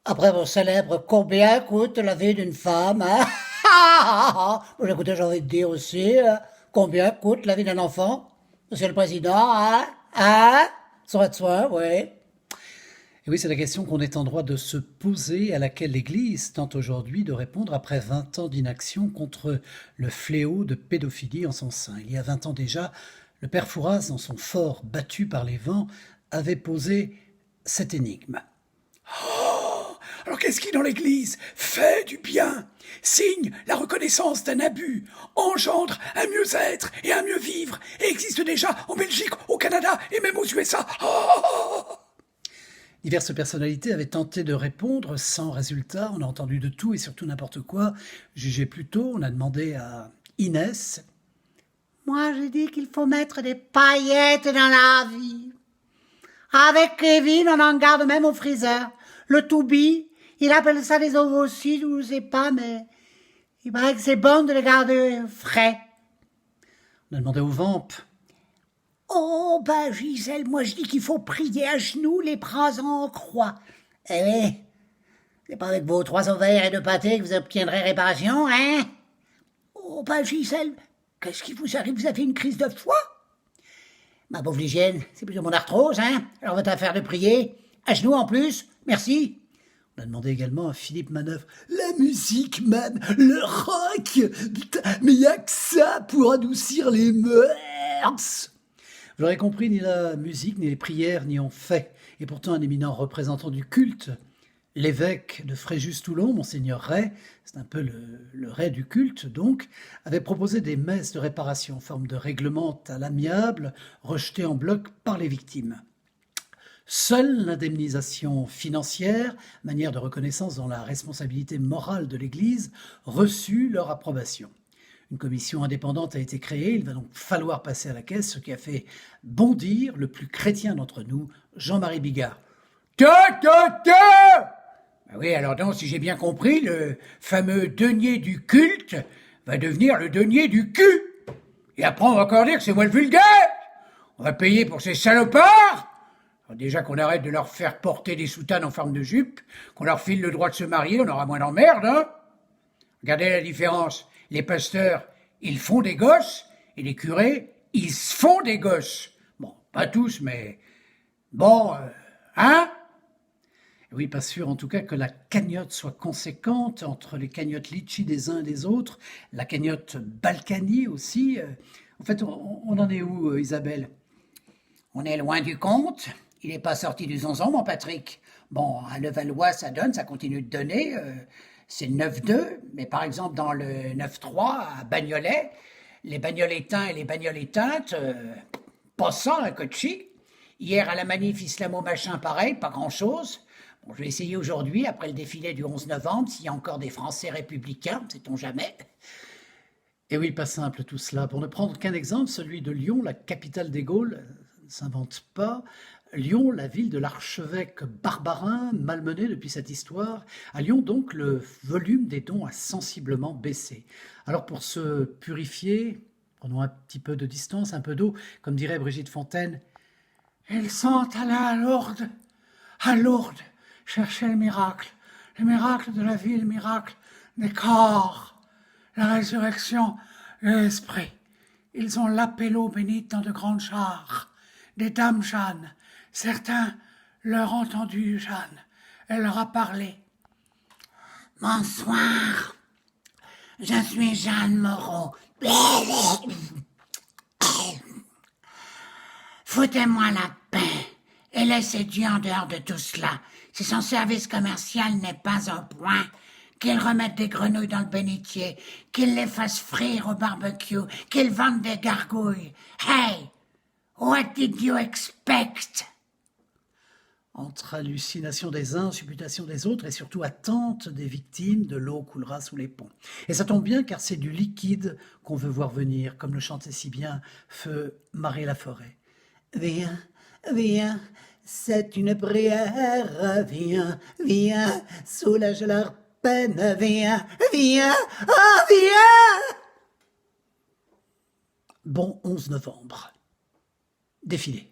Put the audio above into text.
Après mon célèbre combien coûte la vie d'une femme, hein? Bon, écoutez, j'ai envie de dire aussi, combien coûte la vie d'un enfant? Monsieur le Président, hein? Hein? Ça va de soi, oui. Et oui, c'est la question qu'on est en droit de se poser, à laquelle l'Église tente aujourd'hui de répondre après 20 ans d'inaction contre le fléau de pédophilie en son sein. Il y a 20 ans déjà, le père Fouras, dans son fort battu par les vents, avait posé cette énigme. Oh, alors qu'est-ce qui dans l'Église fait du bien, signe la reconnaissance d'un abus, engendre un mieux-être et un mieux-vivre, et existe déjà en Belgique, au Canada et même aux USA. Oh. Diverses personnalités avaient tenté de répondre sans résultat. On a entendu de tout et surtout n'importe quoi. Jugé plus tôt, on a demandé à Inès. Moi, je dis qu'il faut mettre des paillettes dans la vie. Avec Kevin, on en garde même au freezer. Le to-be, il appelle ça des ovocytes ou je sais pas, mais il paraît que c'est bon de les garder frais. On a demandé aux vampes. Oh, ben Gisèle, moi je dis qu'il faut prier à genoux, les bras en croix. Eh oui, c'est pas avec vos 3 ovaires et 2 pâtés que vous obtiendrez réparation, hein? Oh, ben Gisèle, qu'est-ce qui vous arrive? Vous avez une crise de foie? Ma pauvre hygiène, c'est plutôt mon arthrose, hein? Alors votre affaire de prier, à genoux en plus, merci. On a demandé également à Philippe Manœuvre. La musique, man, le rock, putain, mais y a que ça pour adoucir les mœurs. Vous l'aurez compris, ni la musique, ni les prières n'y ont fait. Et pourtant, un éminent représentant du culte, l'évêque de Fréjus-Toulon, Monseigneur Ray, c'est un peu le Ray du culte donc, avait proposé des messes de réparation en forme de règlement à l'amiable, rejetées en bloc par les victimes. Seule l'indemnisation financière, manière de reconnaissance dans la responsabilité morale de l'Église, reçut leur approbation. Une commission indépendante a été créée, il va donc falloir passer à la caisse, ce qui a fait bondir le plus chrétien d'entre nous, Jean-Marie Bigard. Ben oui, alors donc, si j'ai bien compris, le fameux denier du culte va devenir le denier du cul. Et après, on va encore dire que c'est moi le vulgaire. On va payer pour ces salopards. Alors déjà qu'on arrête de leur faire porter des soutanes en forme de jupe, qu'on leur file le droit de se marier, on aura moins d'emmerdes, hein. Regardez la différence. Les pasteurs, ils font des gosses, et les curés, ils se font des gosses. Bon, pas tous, mais... Bon, hein? Oui, pas sûr en tout cas que la cagnotte soit conséquente entre les cagnottes litchi des uns et des autres, la cagnotte Balkany aussi. En fait, on en est où, Isabelle? On est loin du compte. Il n'est pas sorti du zonzon, mon Patrick. Bon, à Levallois, ça donne, ça continue de donner. C'est le 9-2, mais par exemple, dans le 9-3, à Bagnolet, les bagnoles éteints et les bagnoles éteintes, pas ça, un coaching. Hier, à la manif islamo-machin, pareil, pas grand-chose. Bon, je vais essayer aujourd'hui, après le défilé du 11 novembre, s'il y a encore des Français républicains, sait-on jamais. Et oui, pas simple tout cela. Pour ne prendre qu'un exemple, celui de Lyon, la capitale des Gaules, ne s'invente pas. Lyon, la ville de l'archevêque Barbarin, malmenée depuis cette histoire. À Lyon, donc, le volume des dons a sensiblement baissé. Alors, pour se purifier, prenons un petit peu de distance, un peu d'eau, comme dirait Brigitte Fontaine. Ils sont allés à Lourdes, chercher le miracle de la vie, le miracle des corps, la résurrection de l'esprit. Ils ont lapé l'eau bénite dans de grandes jarres, des dames Jeanne. Certains leur ont entendu Jeanne. Elle leur a parlé. Bonsoir, je suis Jeanne Moreau. Foutez-moi la paix et laissez Dieu en dehors de tout cela. Si son service commercial n'est pas un point, qu'il remette des grenouilles dans le bénitier, qu'il les fasse frire au barbecue, qu'il vende des gargouilles. Hey, what did you expect? Entre hallucination des uns, supputation des autres et surtout attente des victimes, de l'eau coulera sous les ponts. Et ça tombe bien car c'est du liquide qu'on veut voir venir, comme le chantait si bien Feu Marie Laforêt. Viens, viens, c'est une prière, viens, viens, soulage leur peine, viens, viens, oh viens. Bon 11 novembre. Défilé.